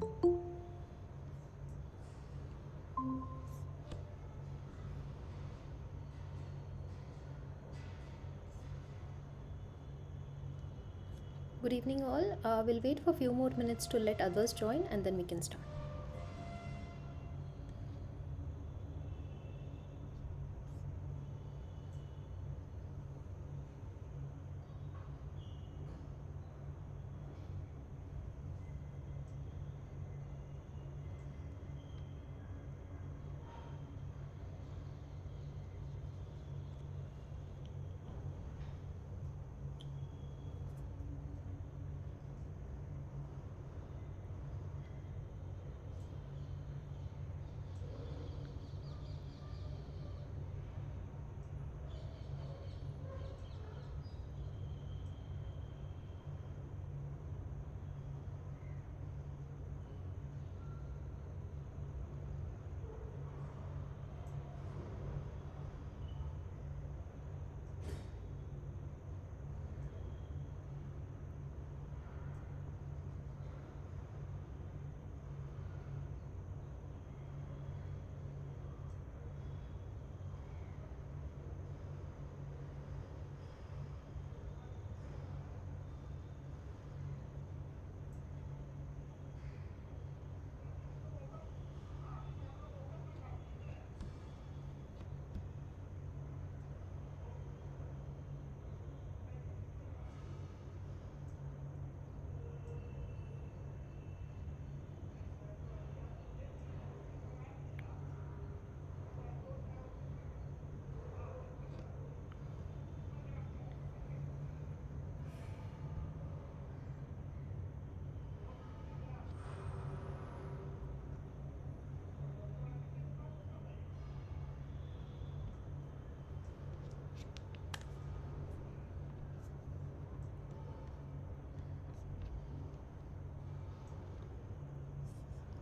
Good evening, all. We'll wait for a few more minutes to let others join and then we can start.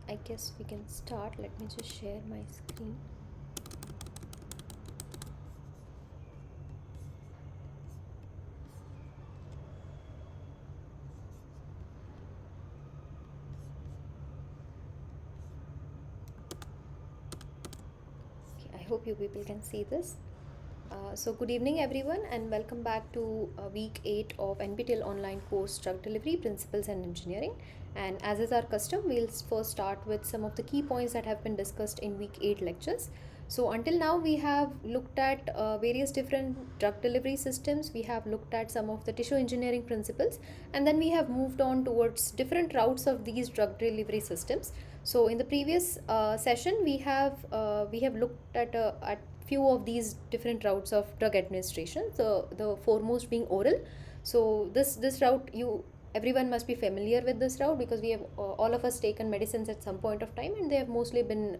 I guess we can start. Let me just share my screen. Okay, I hope you people can see this. So good evening everyone and welcome back to week 8 of NPTEL online course Drug Delivery Principles and Engineering. And as is our custom, we'll first start with some of the key points that have been discussed in week 8 lectures. So until now we have looked at various different drug delivery systems, we have looked at some of the tissue engineering principles, and then we have moved on towards different routes of these drug delivery systems. So in the previous session we have looked at few of these different routes of drug administration, the foremost being oral. So this route, you everyone must be familiar with this route because we have all of us taken medicines at some point of time, and they have mostly been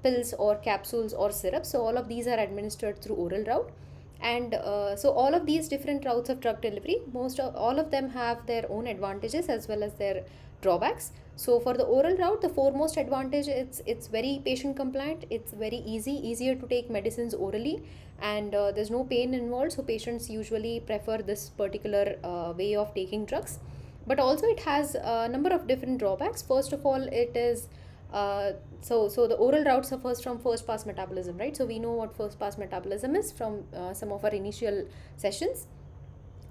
pills or capsules or syrups. So all of these are administered through oral route. And so all of these different routes of drug delivery, all of them have their own advantages as well as their drawbacks. So for the oral route, the foremost advantage, it's very patient compliant, it's very easier to take medicines orally, and there's no pain involved, so patients usually prefer this particular way of taking drugs. But also it has a number of different drawbacks. First of all, it is so the oral route suffers from first pass metabolism, right? So we know what first pass metabolism is from some of our initial sessions.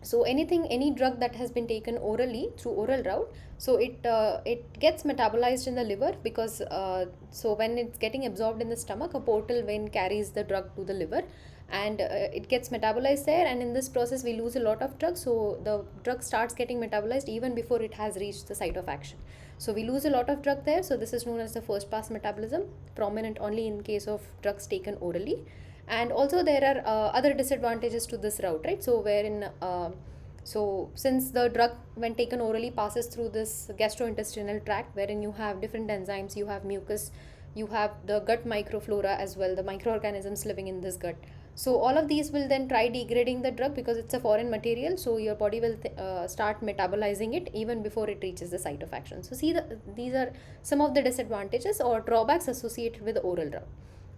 So any drug that has been taken orally through oral route, so it gets metabolized in the liver, because so when it's getting absorbed in the stomach, a portal vein carries the drug to the liver, and it gets metabolized there, and in this process we lose a lot of drugs. So the drug starts getting metabolized even before it has reached the site of action, so we lose a lot of drug there. So this is known as the first pass metabolism, prominent only in case of drugs taken orally. And also there are other disadvantages to this route, right? So wherein so since the drug when taken orally passes through this gastrointestinal tract, wherein you have different enzymes, you have mucus, you have the gut microflora as well, the microorganisms living in this gut. So all of these will then try degrading the drug because it's a foreign material, so your body will start metabolizing it even before it reaches the site of action. So these are some of the disadvantages or drawbacks associated with the oral route.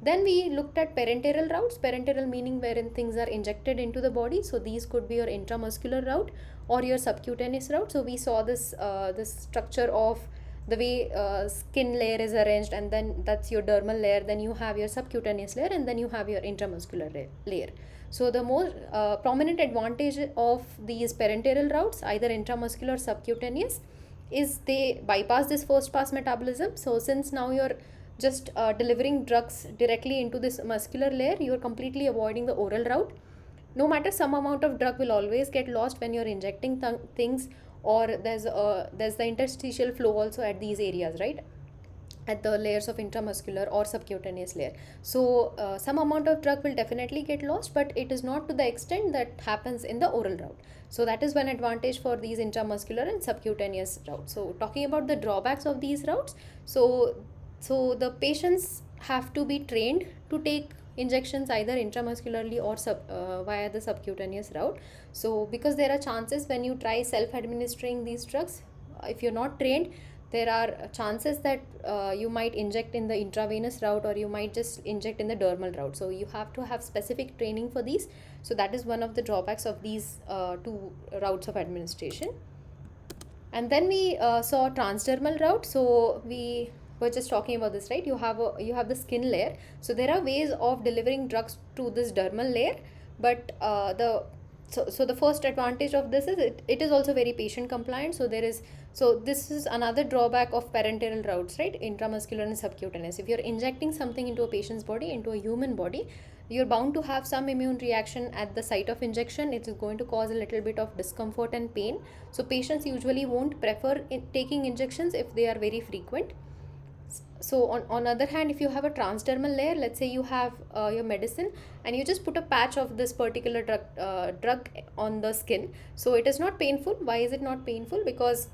Then we looked at parenteral routes. Parenteral meaning wherein things are injected into the body. So these could be your intramuscular route or your subcutaneous route. So we saw this structure of the way skin layer is arranged, and then that's your dermal layer, then you have your subcutaneous layer, and then you have your intramuscular layer. So the more prominent advantage of these parenteral routes, either intramuscular or subcutaneous, is they bypass this first pass metabolism. So since now you're just delivering drugs directly into this muscular layer, you're completely avoiding the oral route. No matter, some amount of drug will always get lost when you're injecting things, or there's the interstitial flow also at these areas, right, at the layers of intramuscular or subcutaneous layer. So some amount of drug will definitely get lost, but it is not to the extent that happens in the oral route. So that is one advantage for these intramuscular and subcutaneous routes. So talking about the drawbacks of these routes, so the patients have to be trained to take injections either intramuscularly or via the subcutaneous route. So because there are chances when you try self administering these drugs, if you're not trained, there are chances that you might inject in the intravenous route, or you might just inject in the dermal route. So you have to have specific training for these. So that is one of the drawbacks of these two routes of administration. And then we saw transdermal route. So we were just talking about this, right? You have the skin layer. So there are ways of delivering drugs to this dermal layer, but so the first advantage of this is it is also very patient compliant. So this is another drawback of parenteral routes, right? Intramuscular and subcutaneous. If you're injecting something into a patient's body, into a human body, you're bound to have some immune reaction at the site of injection. It is going to cause a little bit of discomfort and pain. So patients usually won't prefer taking injections if they are very frequent. So on other hand, if you have a transdermal layer, let's say you have your medicine and you just put a patch of this particular drug on the skin, so it is not painful. Why is it not painful? Because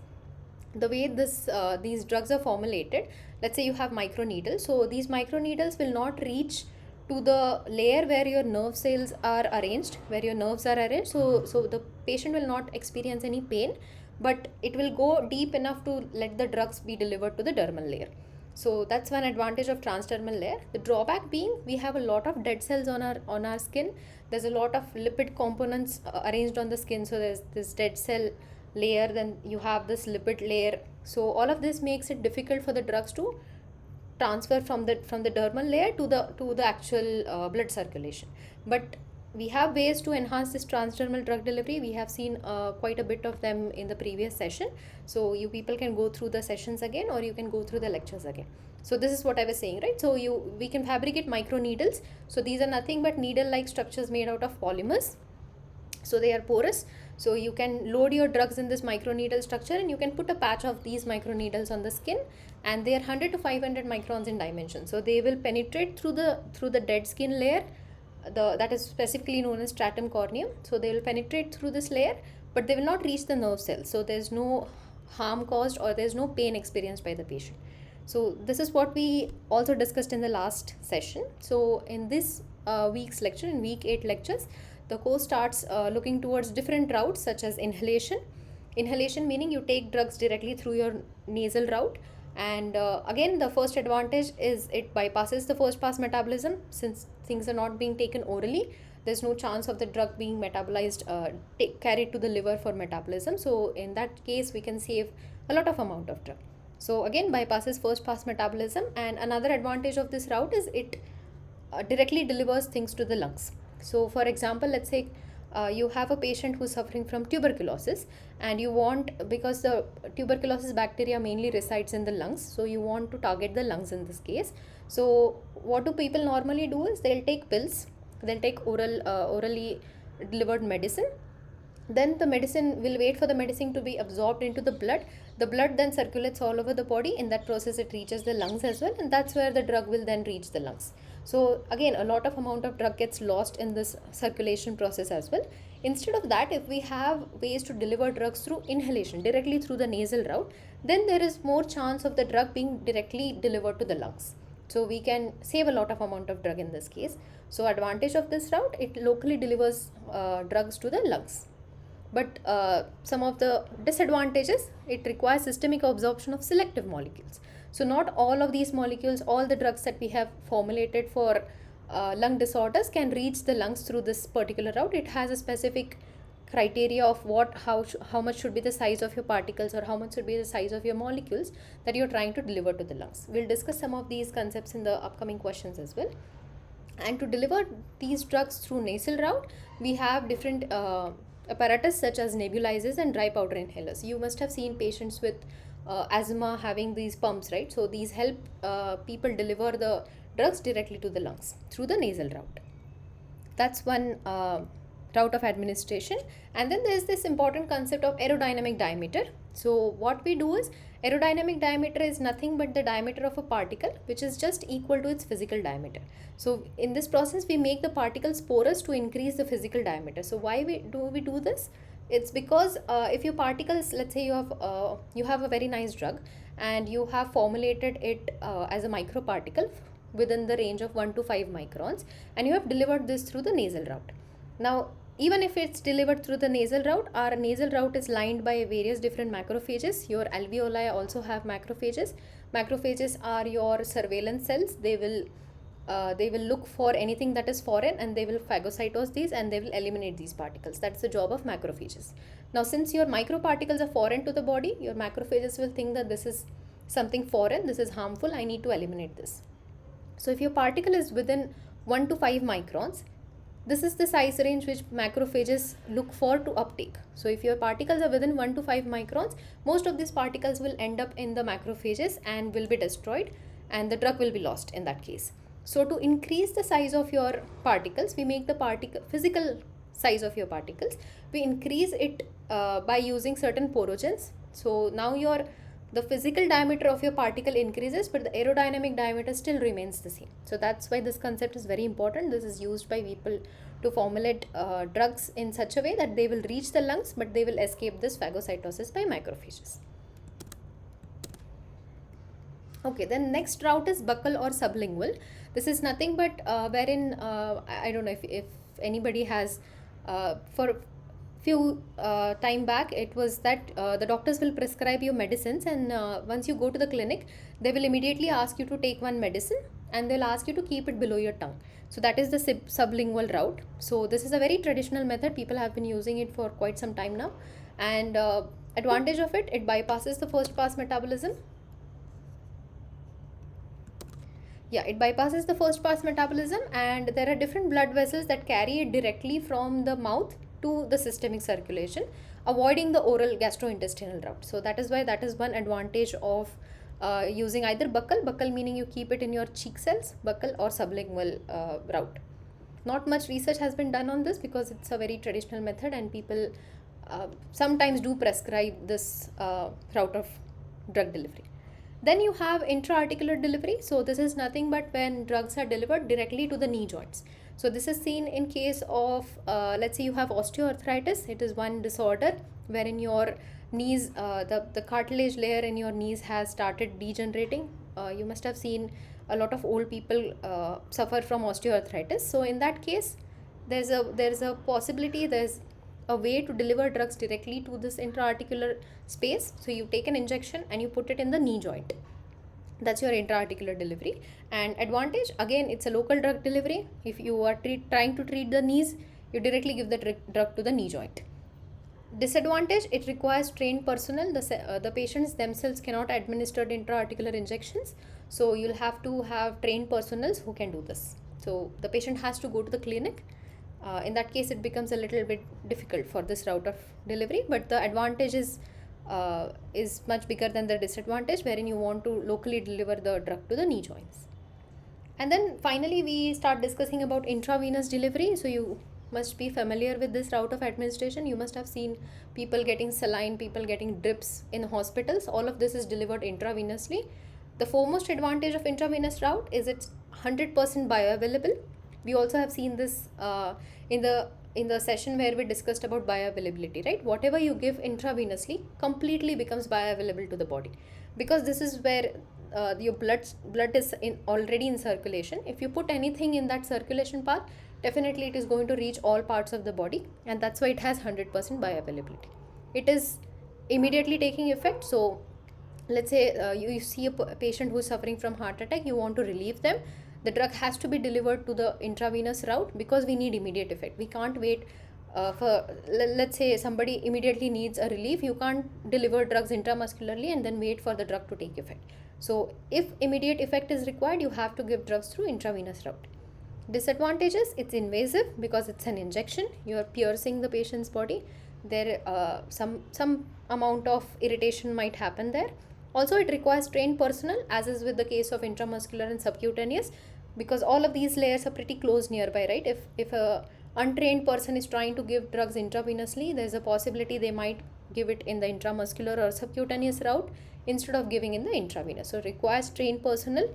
the way these drugs are formulated, let's say you have microneedles, so these microneedles will not reach to the layer where your nerve cells are arranged, where your nerves are arranged. So the patient will not experience any pain, but it will go deep enough to let the drugs be delivered to the dermal layer. So that's one advantage of transdermal layer. The drawback being we have a lot of dead cells on our skin. There's a lot of lipid components arranged on the skin. So there's this dead cell layer, then you have this lipid layer. So all of this makes it difficult for the drugs to transfer from the dermal layer to the actual blood circulation. But we have ways to enhance this transdermal drug delivery. We have seen quite a bit of them in the previous session. So you people can go through the sessions again, or you can go through the lectures again. So this is what I was saying, right? So we can fabricate microneedles. So these are nothing but needle-like structures made out of polymers. So they are porous. So you can load your drugs in this microneedle structure, and you can put a patch of these microneedles on the skin, and they are 100 to 500 microns in dimension. So they will penetrate through the dead skin layer, that is specifically known as stratum corneum. So they will penetrate through this layer, but they will not reach the nerve cells. So there's no harm caused, or there's no pain experienced by the patient. So this is what we also discussed in the last session. So in this week's lecture, in week 8 lectures, the course starts looking towards different routes, such as inhalation. Inhalation meaning you take drugs directly through your nasal route. And again, the first advantage is it bypasses the first pass metabolism. Since things are not being taken orally, there's no chance of the drug being metabolized, carried to the liver for metabolism. So in that case, we can save a lot of amount of drug. So again, bypasses first pass metabolism. And another advantage of this route is it directly delivers things to the lungs. So for example, let's say you have a patient who's suffering from tuberculosis, and you want, because the tuberculosis bacteria mainly resides in the lungs, so you want to target the lungs in this case. So what do people normally do is they'll take pills, they'll take orally delivered medicine. Then the medicine will wait for the medicine to be absorbed into the blood. The blood then circulates all over the body. In that process, it reaches the lungs as well, and that's where the drug will then reach the lungs. So again, a lot of amount of drug gets lost in this circulation process as well. Instead of that, if we have ways to deliver drugs through inhalation, directly through the nasal route, then there is more chance of the drug being directly delivered to the lungs. So we can save a lot of amount of drug in this case. So advantage of this route, it locally delivers drugs to the lungs. But some of the disadvantages, it requires systemic absorption of selective molecules. So not all of these molecules, all the drugs that we have formulated for lung disorders can reach the lungs through this particular route. It has a specific criteria of how much should be the size of your particles, or how much should be the size of your molecules that you're trying to deliver to the lungs. We'll discuss some of these concepts in the upcoming questions as well. And to deliver these drugs through nasal route, we have different apparatus such as nebulizers and dry powder inhalers. You must have seen patients with asthma having these pumps, right? So these help people deliver the drugs directly to the lungs through the nasal route. That's one route of administration. And then there's this important concept of aerodynamic diameter. So what we do is, aerodynamic diameter is nothing but the diameter of a particle, which is just equal to its physical diameter. So in this process, we make the particles porous to increase the physical diameter. So why we do this? It's because if your particles, let's say you have a very nice drug and you have formulated it as a microparticle within the range of 1 to 5 microns, and you have delivered this through the nasal route. Now, even if it's delivered through the nasal route, our nasal route is lined by various different macrophages. Your alveoli also have macrophages. Macrophages are your surveillance cells. They will look for anything that is foreign, and they will phagocytose these, and they will eliminate these particles. That's the job of macrophages. Now, since your microparticles are foreign to the body, your macrophages will think that this is something foreign, this is harmful, I need to eliminate this. So if your particle is within 1 to 5 microns, this is the size range which macrophages look for to uptake. So if your particles are within 1 to 5 microns, most of these particles will end up in the macrophages and will be destroyed, and the drug will be lost in that case. So to increase the size of your particles, we make the physical size of your particles, we increase it by using certain porogens. So now the physical diameter of your particle increases, but the aerodynamic diameter still remains the same. So that's why this concept is very important. This is used by people to formulate drugs in such a way that they will reach the lungs, but they will escape this phagocytosis by macrophages. Okay, then next route is buccal or sublingual. This is nothing but wherein, I don't know if anybody has, for few time back, it was that the doctors will prescribe you medicines, and once you go to the clinic, they will immediately ask you to take one medicine, and they'll ask you to keep it below your tongue. So that is the sublingual route. So this is a very traditional method. People have been using it for quite some time now, and advantage of it, it bypasses the first pass metabolism. It bypasses the first pass metabolism, and there are different blood vessels that carry it directly from the mouth to the systemic circulation, avoiding the oral gastrointestinal route. So that is why that is one advantage of using either buccal meaning you keep it in your cheek cells, buccal, or sublingual route. Not much research has been done on this because it's a very traditional method, and people sometimes do prescribe this route of drug delivery. Then you have intra-articular delivery. So this is nothing but when drugs are delivered directly to the knee joints. So this is seen in case of, let's say you have osteoarthritis. It is one disorder wherein your knees, the cartilage layer in your knees has started degenerating. You must have seen a lot of old people suffer from osteoarthritis. So in that case, there's a possibility, there's a way to deliver drugs directly to this intra-articular space. So you take an injection and you put it in the knee joint. That's your intra-articular delivery. And advantage, again, it's a local drug delivery. If you are trying to treat the knees, you directly give the drug to the knee joint. Disadvantage, it requires trained personnel. The patients themselves cannot administer intra-articular injections. So you'll have to have trained personnel who can do this. So the patient has to go to the clinic. In that case, it becomes a little bit difficult for this route of delivery, but the advantage is much bigger than the disadvantage, wherein you want to locally deliver the drug to the knee joints. And then finally, we start discussing about intravenous delivery. So you must be familiar with this route of administration. You must have seen people getting saline, people getting drips in hospitals. All of this is delivered intravenously. The foremost advantage of intravenous route is it's 100% bioavailable. We also have seen this in the session where we discussed about bioavailability, right? Whatever you give intravenously completely becomes bioavailable to the body, because this is where your blood is already in circulation. If you put anything in that circulation path, definitely it is going to reach all parts of the body, and that's why it has 100% bioavailability. It is immediately taking effect. So let's say you see a patient who is suffering from heart attack, you want to relieve them. The drug has to be delivered to the intravenous route because we need immediate effect. We can't wait let's say somebody immediately needs a relief, you can't deliver drugs intramuscularly and then wait for the drug to take effect. So if immediate effect is required, you have to give drugs through intravenous route. Disadvantages: it's invasive because it's an injection, you are piercing the patient's body. There some amount of irritation might happen there. Also, it requires trained personnel, as is with the case of intramuscular and subcutaneous, because all of these layers are pretty close nearby, right? If a untrained person is trying to give drugs intravenously, there's a possibility they might give it in the intramuscular or subcutaneous route instead of giving in the intravenous. So it requires trained personnel.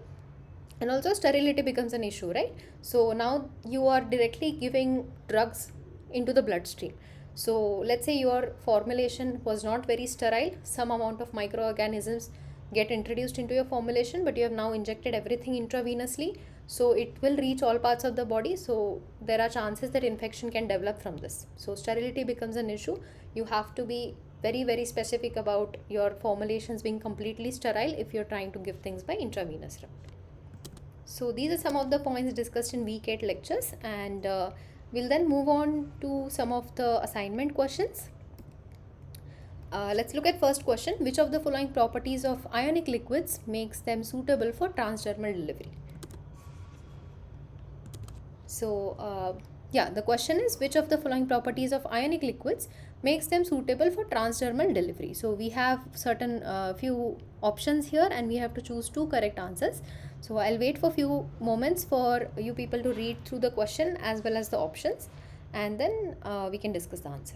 And also sterility becomes an issue, right? So now you are directly giving drugs into the bloodstream. So let's say your formulation was not very sterile, some amount of microorganisms get introduced into your formulation, but you have now injected everything intravenously, so it will reach all parts of the body. So there are chances that infection can develop from this. So sterility becomes an issue. You have to be very very specific about your formulations being completely sterile if you're trying to give things by intravenous route. So these are some of the points discussed in week 8 lectures, and we'll then move on to some of the assignment questions. Let's look at first question. Which of the following properties of ionic liquids makes them suitable for transdermal delivery? So, yeah, the question is which of the following properties of ionic liquids makes them suitable for transdermal delivery. So, we have certain few options here and we have to choose two correct answers. So, I'll wait for few moments for you people to read through the question as well as the options, and then we can discuss the answer.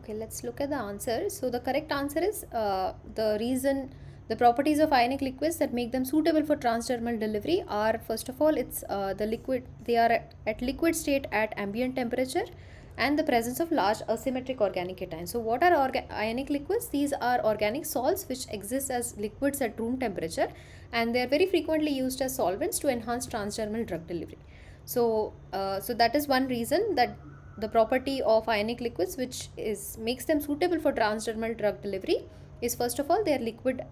Okay, let's look at the answer. So the correct answer is the properties of ionic liquids that make them suitable for transdermal delivery are, first of all, it's the liquid, they are at liquid state at ambient temperature, and the presence of large asymmetric organic cations. So what are ionic liquids? These are organic salts which exist as liquids at room temperature, and they are very frequently used as solvents to enhance transdermal drug delivery. So that is one reason that the property of ionic liquids which is makes them suitable for transdermal drug delivery is, first of all, they are liquid,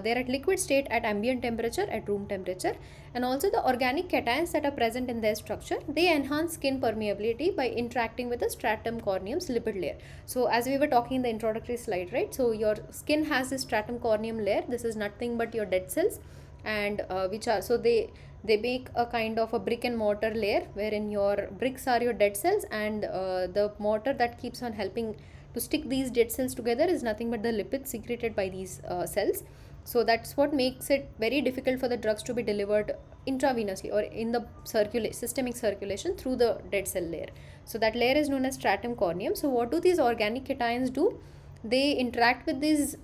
they are at liquid state at ambient temperature, at room temperature, and also the organic cations that are present in their structure, they enhance skin permeability by interacting with the stratum corneum's lipid layer. So as we were talking in the introductory slide, right, so your skin has this stratum corneum layer, this is nothing but your dead cells, and which are, so they make a kind of a brick and mortar layer wherein your bricks are your dead cells, and the mortar that keeps on helping to stick these dead cells together is nothing but the lipids secreted by these cells. So that's what makes it very difficult for the drugs to be delivered intravenously or in the systemic circulation through the dead cell layer. So that layer is known as stratum corneum. So what do these organic cations do? They interact with these,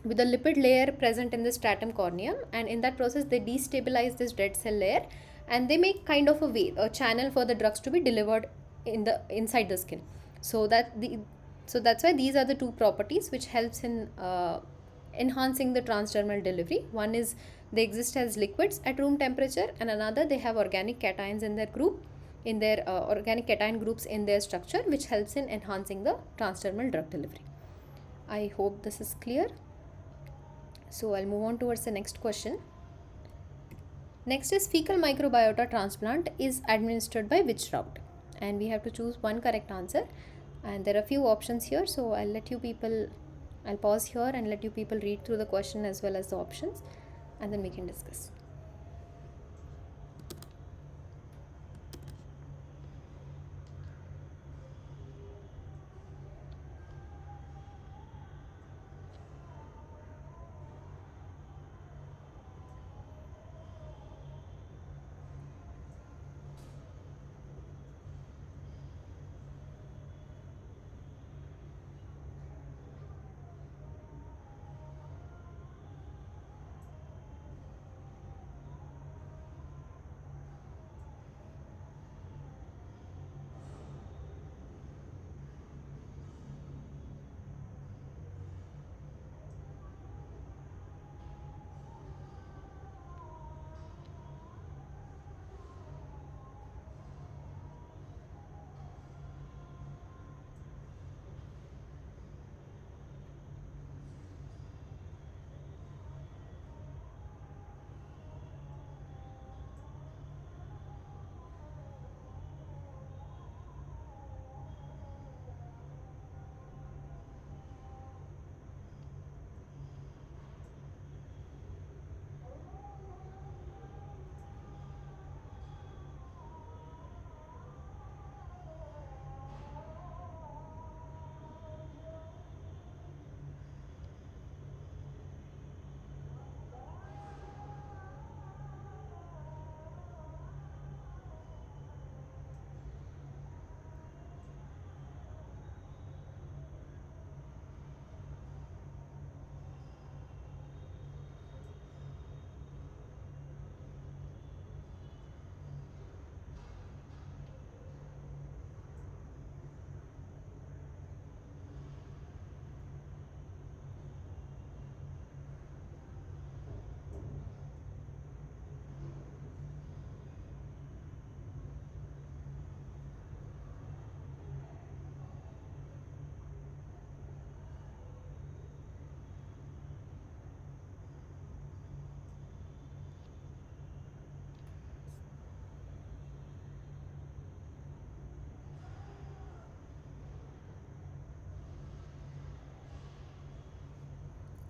with the lipid layer present in the stratum corneum, and in that process they destabilize this dead cell layer, and they make kind of a channel for the drugs to be delivered in the inside the skin. So that's why these are the two properties which helps in enhancing the transdermal delivery. One is they exist as liquids at room temperature, and another they have organic cations in their group, in their organic cation groups in their structure, which helps in enhancing the transdermal drug delivery. I hope this is clear. So I'll move on towards the next question. Next is fecal microbiota transplant is administered by which route? And we have to choose one correct answer. And there are a few options here. So I'll pause here and let you people read through the question as well as the options, and then we can discuss.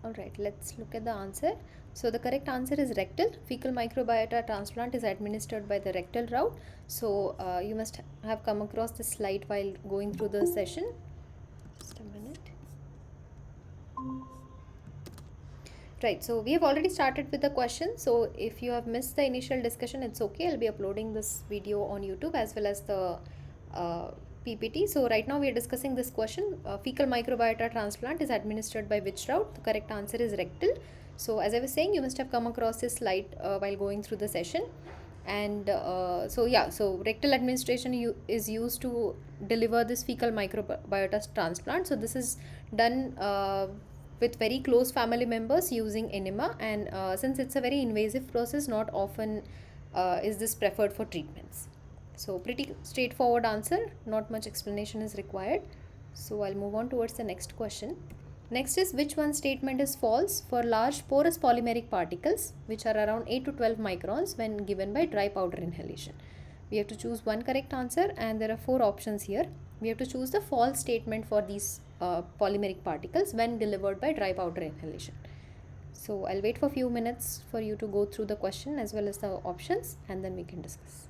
Alright, let's look at the answer. So the correct answer is rectal. Fecal microbiota transplant is administered by the rectal route. So you must have come across this slide while going through the session. Just a minute. Right, so we have already started with the question. So if you have missed the initial discussion, it's okay. I'll be uploading this video on YouTube as well as the PPT. So right now we are discussing this question. Fecal microbiota transplant is administered by which route? The correct answer is rectal. So as I was saying, you must have come across this slide while going through the session. And so rectal administration is used to deliver this fecal microbiota transplant. So this is done with very close family members using enema, and since it's a very invasive process, not often is this preferred for treatments. So pretty straightforward answer, not much explanation is required. So I'll move on towards the next question. Next is, which one statement is false for large porous polymeric particles which are around 8 to 12 microns when given by dry powder inhalation? We have to choose one correct answer, and there are four options here. We have to choose the false statement for these polymeric particles when delivered by dry powder inhalation. So I'll wait for a few minutes for you to go through the question as well as the options, and then we can discuss.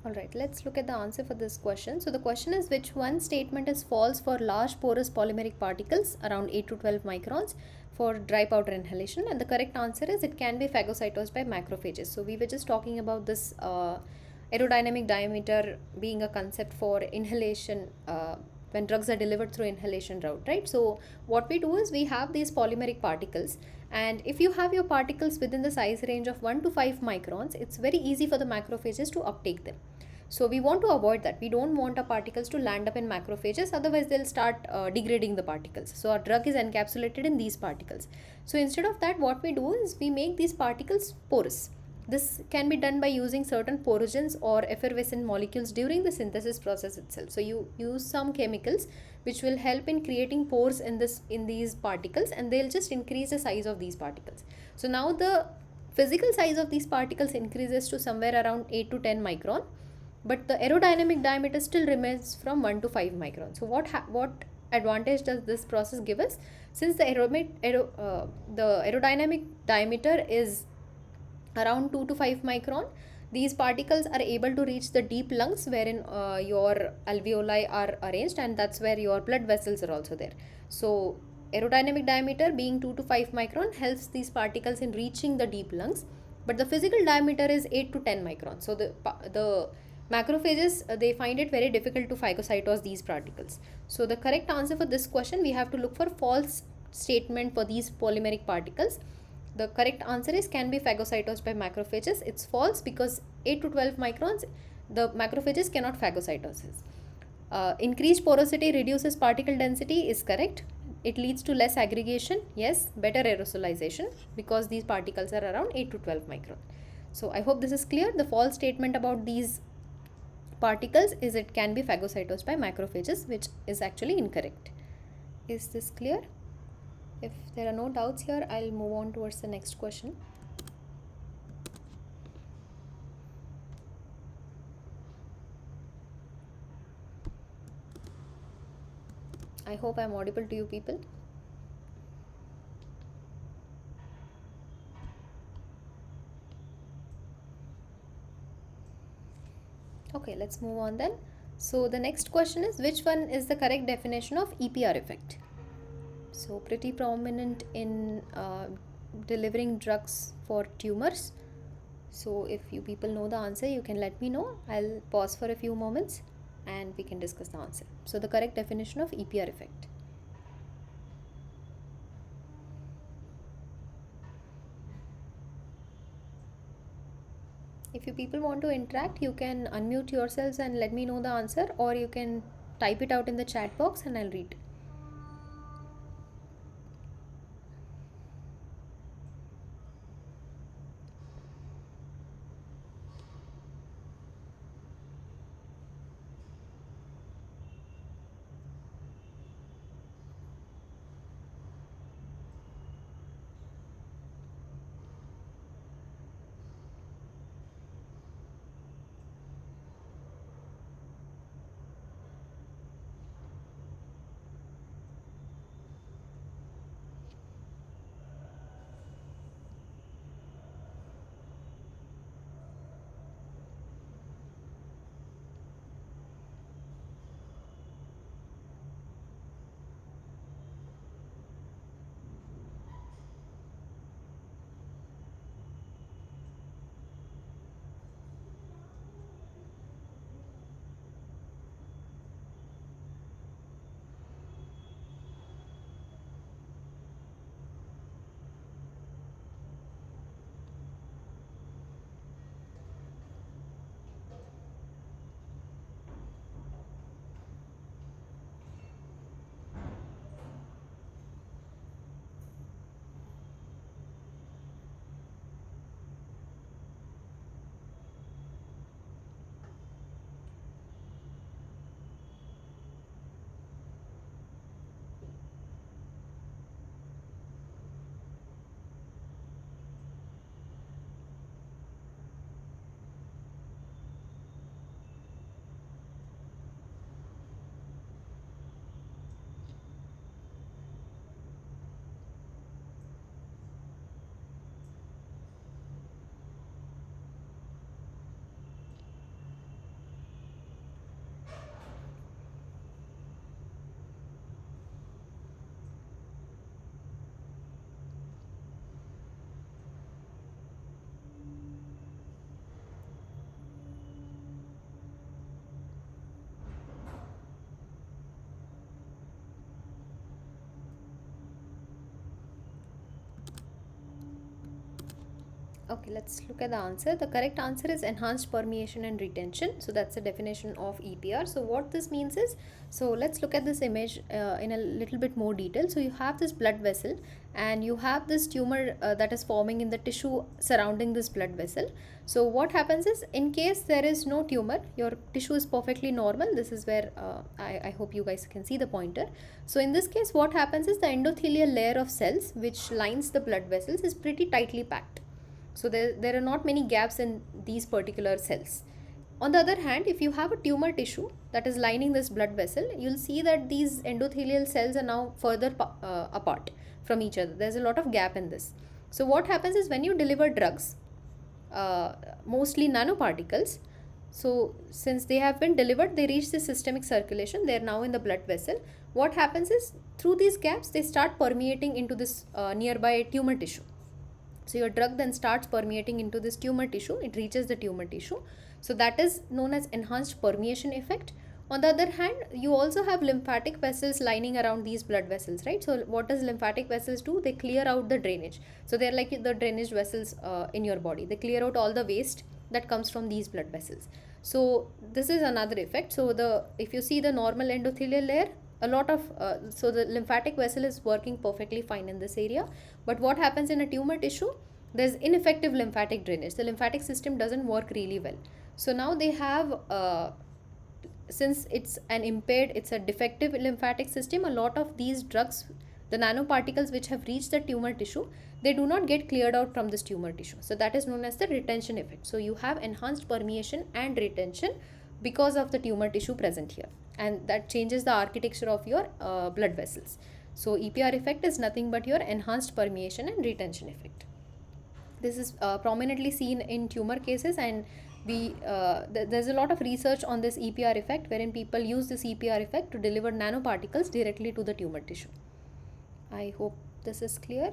Alright, let's look at the answer for this question. So the question is, which one statement is false for large porous polymeric particles around 8 to 12 microns for dry powder inhalation? And the correct answer is, it can be phagocytosed by macrophages. So we were just talking about this aerodynamic diameter being a concept for inhalation when drugs are delivered through inhalation route, right? So what we do is, we have these polymeric particles, and if you have your particles within the size range of 1 to 5 microns, it's very easy for the macrophages to uptake them. So we want to avoid that. We don't want our particles to land up in macrophages, otherwise they'll start degrading the particles. So our drug is encapsulated in these particles. So instead of that, what we do is, we make these particles porous. This can be done by using certain porogens or effervescent molecules during the synthesis process itself. So you use some chemicals which will help in creating pores in these particles, and they'll just increase the size of these particles. So now the physical size of these particles increases to somewhere around 8 to 10 micron, but the aerodynamic diameter still remains from 1 to 5 micron. So what advantage does this process give us? Since the aerodynamic diameter is around 2 to 5 micron, These particles are able to reach the deep lungs wherein your alveoli are arranged, and that's where your blood vessels are also there. So aerodynamic diameter being 2 to 5 micron helps these particles in reaching the deep lungs, but the physical diameter is 8 to 10 micron. So the macrophages, they find it very difficult to phagocytose these particles. So the correct answer for this question, we have to look for false statement for these polymeric particles. The correct answer is can be phagocytosed by macrophages. It's false because 8 to 12 microns, the macrophages cannot phagocytosis. Increased porosity reduces particle density is correct. It leads to less aggregation. Yes, better aerosolization because these particles are around 8 to 12 micron. So I hope this is clear. The false statement about these particles is it can be phagocytosed by macrophages, which is actually incorrect. Is this clear? If there are no doubts here, I'll move on towards the next question. I hope I'm audible to you people. Okay, let's move on then. So the next question is, which one is the correct definition of EPR effect? So pretty prominent in delivering drugs for tumors. So if you people know the answer, you can let me know. I'll pause for a few moments and we can discuss the answer. So the correct definition of EPR effect. If you people want to interact, you can unmute yourselves and let me know the answer, or you can type it out in the chat box and I'll read. Okay, let's look at the answer. The correct answer is enhanced permeation and retention. So that's the definition of EPR. So what this means is, so let's look at this image in a little bit more detail. So you have this blood vessel and you have this tumor that is forming in the tissue surrounding this blood vessel. So what happens is, in case there is no tumor, your tissue is perfectly normal. This is where I hope you guys can see the pointer. So in this case, what happens is the endothelial layer of cells which lines the blood vessels is pretty tightly packed. So there are not many gaps in these particular cells. On the other hand, if you have a tumor tissue that is lining this blood vessel, you'll see that these endothelial cells are now further apart from each other. There's a lot of gap in this. So what happens is, when you deliver drugs, mostly nanoparticles. So since they have been delivered, they reach the systemic circulation. They are now in the blood vessel. What happens is, through these gaps, they start permeating into this nearby tumor tissue. So your drug then starts permeating into this tumor tissue. It reaches the tumor tissue. So that is known as enhanced permeation effect. On the other hand, you also have lymphatic vessels lining around these blood vessels, right? So what does lymphatic vessels do? They clear out the drainage. So they're like the drainage vessels in your body. They clear out all the waste that comes from these blood vessels. So this is another effect. So the if you see the normal endothelial layer, a lot of so the lymphatic vessel is working perfectly fine in this area. But what happens in a tumor tissue? There's ineffective lymphatic drainage. The lymphatic system doesn't work really well. So now they have since it's a defective lymphatic system, a lot of these drugs, the nanoparticles which have reached the tumor tissue, they do not get cleared out from this tumor tissue. So that is known as the retention effect. So you have enhanced permeation and retention because of the tumor tissue present here, and that changes the architecture of your blood vessels. So EPR effect is nothing but your enhanced permeation and retention effect. This is prominently seen in tumor cases, and there's a lot of research on this EPR effect, wherein people use this EPR effect to deliver nanoparticles directly to the tumor tissue. I hope this is clear.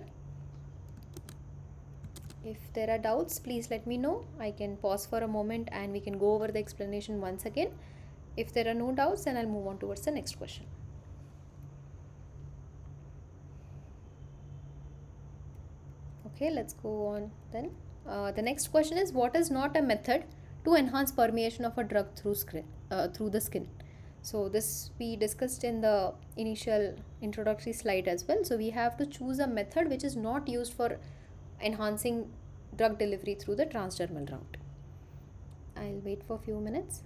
If there are doubts, please let me know. I can pause for a moment and we can go over the explanation once again. If there are no doubts, then I'll move on towards the next question. Okay, let's go on then. The next question is, what is not a method to enhance permeation of a drug through the skin? So this we discussed in the initial introductory slide as well. So we have to choose a method which is not used for enhancing drug delivery through the transdermal route. I'll wait for a few minutes.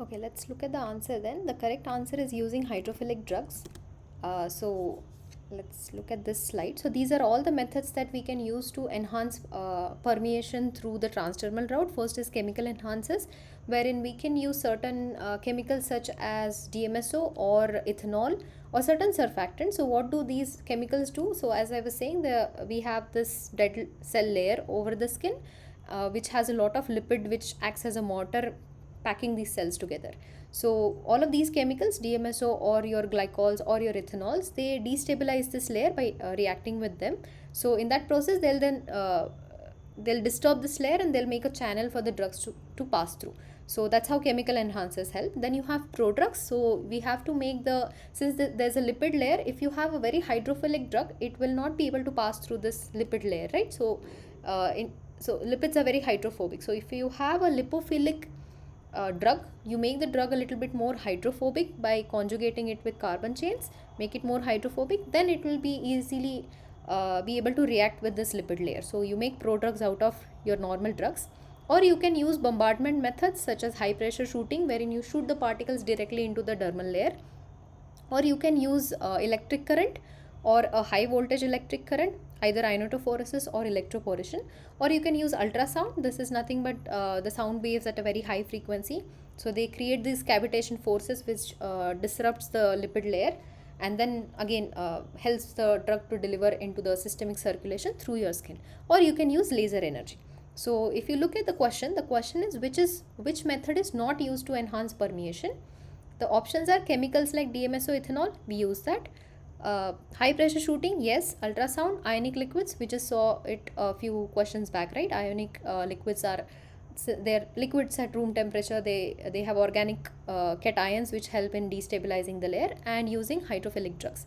Okay, let's look at the answer then. The correct answer is using hydrophilic drugs. So let's look at this slide. So these are all the methods that we can use to enhance permeation through the transdermal route. First is chemical enhancers, wherein we can use certain chemicals such as DMSO or ethanol or certain surfactants. So what do these chemicals do? So as I was saying, we have this dead cell layer over the skin, which has a lot of lipid which acts as a mortar packing these cells together. So all of these chemicals, DMSO or your glycols or your ethanols, they destabilize this layer by reacting with them. So in that process, they'll disturb this layer and they'll make a channel for the drugs to pass through. So that's how chemical enhancers help. Then you have prodrugs. So we have to make there's a lipid layer, if you have a very hydrophilic drug, it will not be able to pass through this lipid layer, right? So lipids are very hydrophobic. So if you have a lipophilic drug, you make the drug a little bit more hydrophobic by conjugating it with carbon chains, make it more hydrophobic, then it will be easily be able to react with this lipid layer. So you make prodrugs out of your normal drugs. Or you can use bombardment methods such as high pressure shooting, wherein you shoot the particles directly into the dermal layer. Or you can use electric current or a high voltage electric current, either ionotophoresis or electroporation. Or you can use ultrasound. This is nothing but the sound waves at a very high frequency, so they create these cavitation forces which disrupts the lipid layer, and then again helps the drug to deliver into the systemic circulation through your skin. Or you can use laser energy. So if you look at the question is which method is not used to enhance permeation. The options are chemicals like DMSO, ethanol, we use that. High pressure shooting, yes. Ultrasound, ionic liquids, we just saw it a few questions back, right? Ionic liquids are, they're liquids at room temperature. They have organic cations which help in destabilizing the layer, and using hydrophilic drugs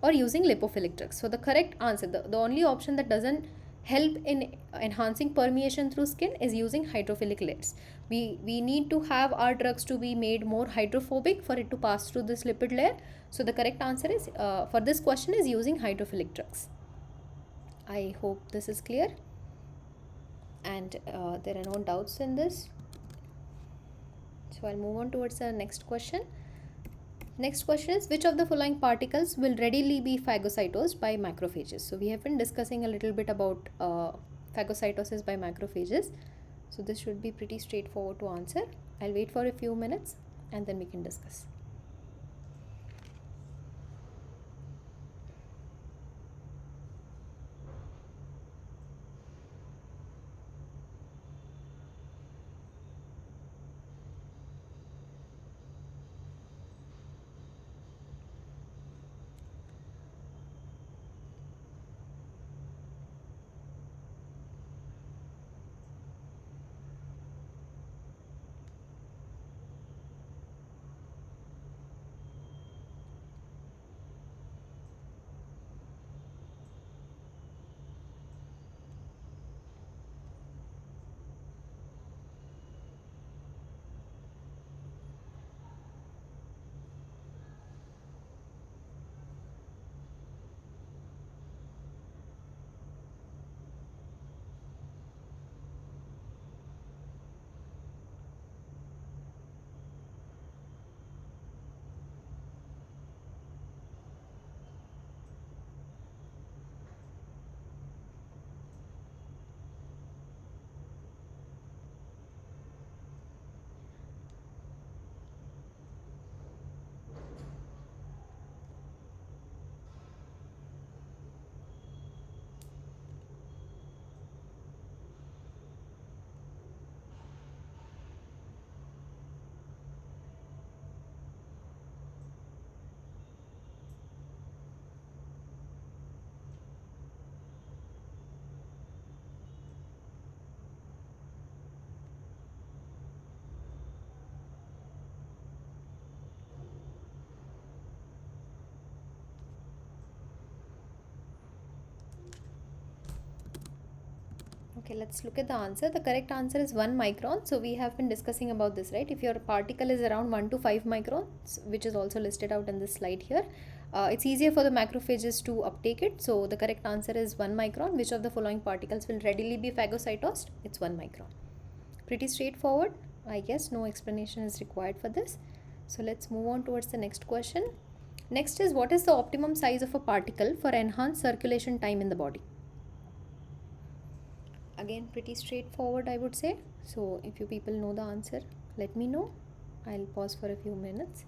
or using lipophilic drugs. So the correct answer, the only option that doesn't help in enhancing permeation through skin is using hydrophilic layers. We need to have our drugs to be made more hydrophobic for it to pass through this lipid layer. So the correct answer is for this question is using hydrophilic drugs. I hope this is clear and there are no doubts in this. So I'll move on towards the next question. Next question is, which of the following particles will readily be phagocytosed by macrophages? So we have been discussing a little bit about phagocytosis by macrophages. So this should be pretty straightforward to answer. I'll wait for a few minutes and then we can discuss. Okay, let's look at the answer. The correct answer is 1 micron. So we have been discussing about this, right? If your particle is around 1 to 5 microns, which is also listed out in this slide here, it's easier for the macrophages to uptake it. So the correct answer is 1 micron. Which of the following particles will readily be phagocytosed? It's 1 micron. Pretty straightforward. I guess no explanation is required for this. So let's move on towards the next question. Next is, what is the optimum size of a particle for enhanced circulation time in the body? Again, pretty straightforward, I would say. So if you people know the answer, let me know. I'll pause for a few minutes.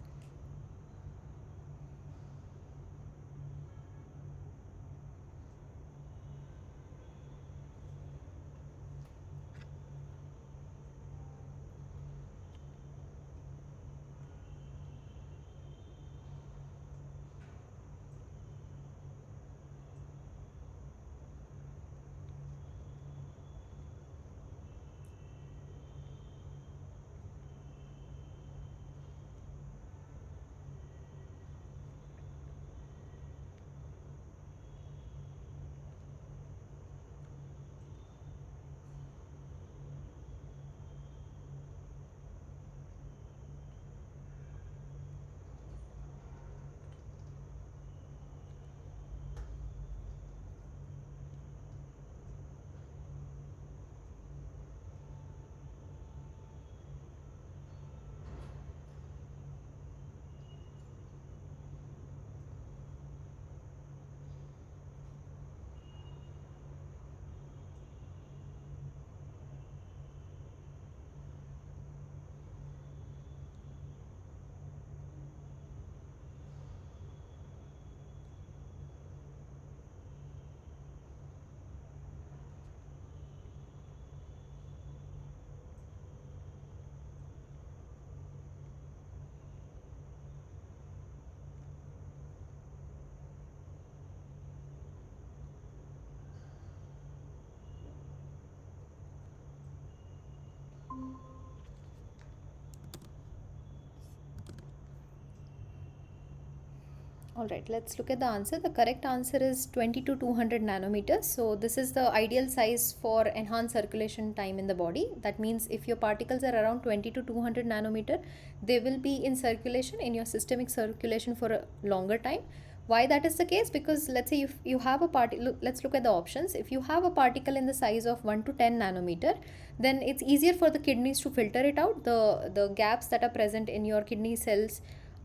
Alright, let's look at the answer. The correct answer is 20 to 200 nanometers. So this is the ideal size for enhanced circulation time in the body. That means if your particles are around 20 to 200 nanometer, they will be in circulation, in your systemic circulation, for a longer time. Why that is the case? Because let's say if you have a particle, let's look at the options. If you have a particle in the size of 1 to 10 nanometer, then it's easier for the kidneys to filter it out. The gaps that are present in your kidney cells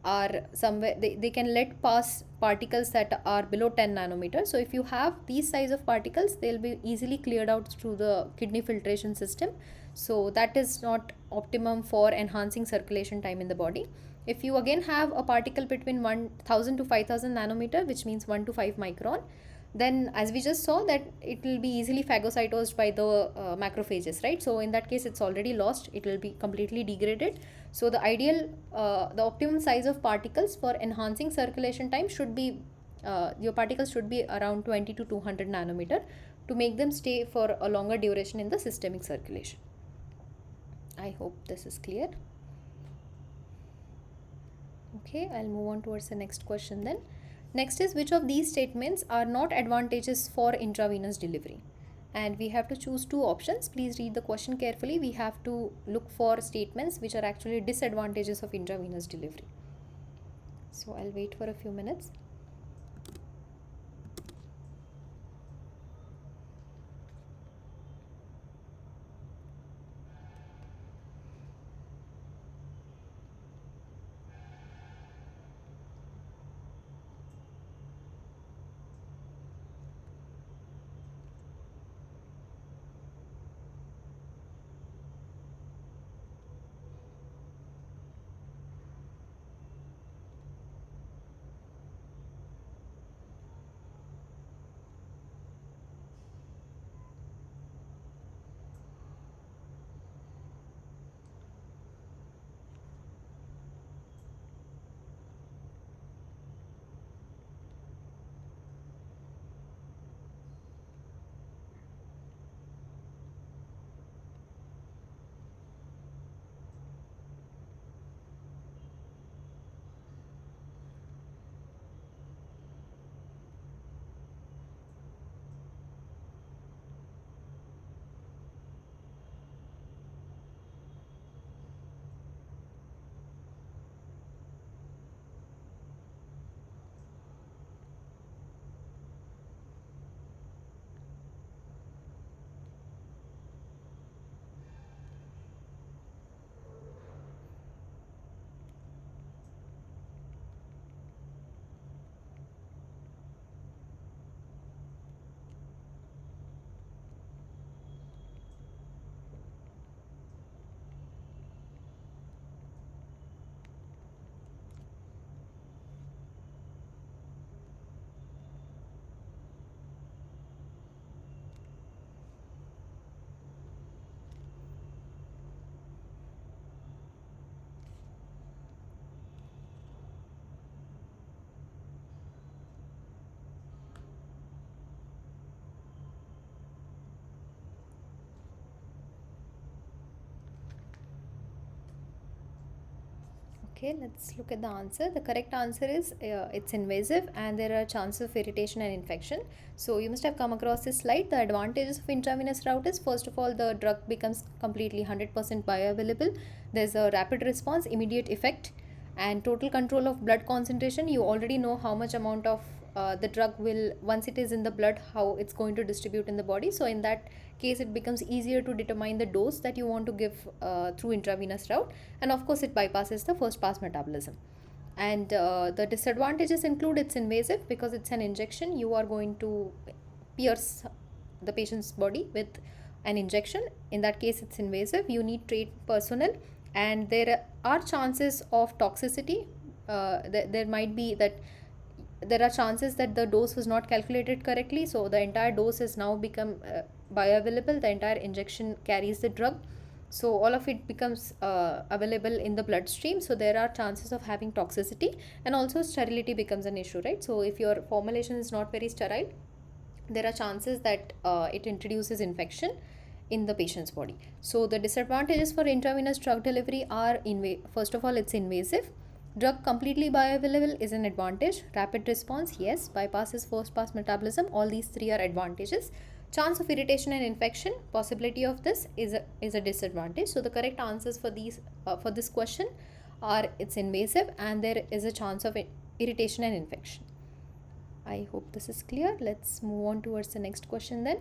are somewhere, they can let pass particles that are below 10 nanometers. So if you have these size of particles, they'll be easily cleared out through the kidney filtration system. So that is not optimum for enhancing circulation time in the body. If you again have a particle between 1000 to 5000 nanometer, which means 1 to 5 micron, then as we just saw that it will be easily phagocytosed by the macrophages, right? So in that case, it's already lost, it will be completely degraded. So the ideal, the optimum size of particles for enhancing circulation time should be, your particles should be around 20 to 200 nanometer to make them stay for a longer duration in the systemic circulation. I hope this is clear. Okay, I'll move on towards the next question then. Next is, which of these statements are not advantageous for intravenous delivery? And we have to choose two options. Please read the question carefully. We have to look for statements which are actually disadvantages of intravenous delivery. So I'll wait for a few minutes. Okay, let's look at the answer. The correct answer is it's invasive and there are chances of irritation and infection. So you must have come across this slide. The advantages of intravenous route is, first of all, the drug becomes completely 100% bioavailable. There's a rapid response, immediate effect, and total control of blood concentration. You already know how much amount of the drug will, once it is in the blood, how it's going to distribute in the body. So in that case, it becomes easier to determine the dose that you want to give through intravenous route. And of course, it bypasses the first pass metabolism. And the disadvantages include, it's invasive because it's an injection. You are going to pierce the patient's body with an injection. In that case, it's invasive. You need trained personnel, and there are chances of toxicity. There might be that there are chances that the dose was not calculated correctly, so the entire dose has now become bioavailable. The entire injection carries the drug, so all of it becomes available in the bloodstream, so there are chances of having toxicity. And also sterility becomes an issue, right? So if your formulation is not very sterile, there are chances that it introduces infection in the patient's body. So the disadvantages for intravenous drug delivery are, first of all, it's invasive. Drug completely bioavailable is an advantage. Rapid response, yes. Bypasses first pass metabolism. All these three are advantages. Chance of irritation and infection, possibility of this is a disadvantage. So the correct answers for these for this question are, it's invasive and there is a chance of irritation and infection. I hope this is clear. Let's move on towards the next question then.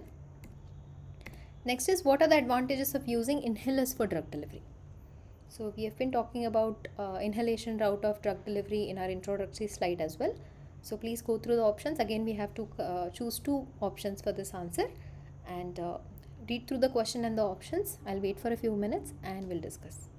Next is, what are the advantages of using inhalers for drug delivery? So we have been talking about inhalation route of drug delivery in our introductory slide as well. So please go through the options. Again, we have to choose two options for this answer, and read through the question and the options. I'll wait for a few minutes and we'll discuss.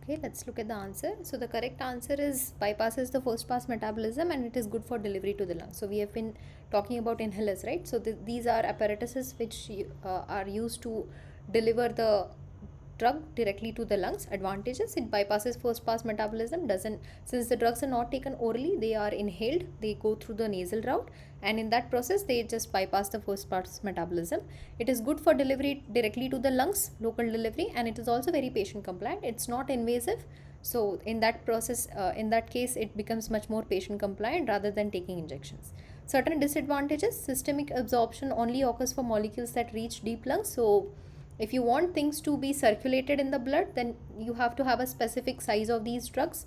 Okay, let's look at the answer. So the correct answer is, bypasses the first pass metabolism and it is good for delivery to the lungs. So we have been talking about inhalers, right? So these are apparatuses which are used to deliver the drug directly to the lungs. Advantages, it bypasses first pass metabolism. Doesn't, since the drugs are not taken orally, they are inhaled, they go through the nasal route, and in that process they just bypass the first pass metabolism. It is good for delivery directly to the lungs, local delivery, and it is also very patient compliant. It's not invasive, So in that process, in that case, it becomes much more patient compliant rather than taking injections. Certain disadvantages: systemic absorption only occurs for molecules that reach deep lungs. So if you want things to be circulated in the blood, then you have to have a specific size of these drugs,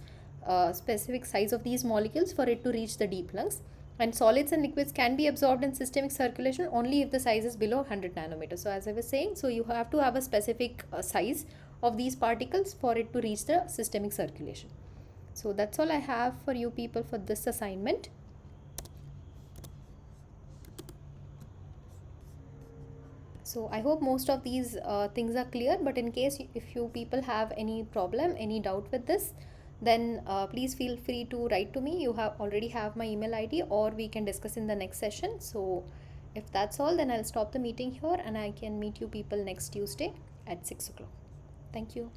specific size of these molecules for it to reach the deep lungs. And solids and liquids can be absorbed in systemic circulation only if the size is below 100 nanometers. So as I was saying, so you have to have a specific size of these particles for it to reach the systemic circulation. So that's all I have for you people for this assignment. So I hope most of these things are clear, but in case if you people have any problem, any doubt with this, then please feel free to write to me. You have already have my email ID, or we can discuss in the next session. So if that's all, then I'll stop the meeting here and I can meet you people next Tuesday at 6 o'clock. Thank you.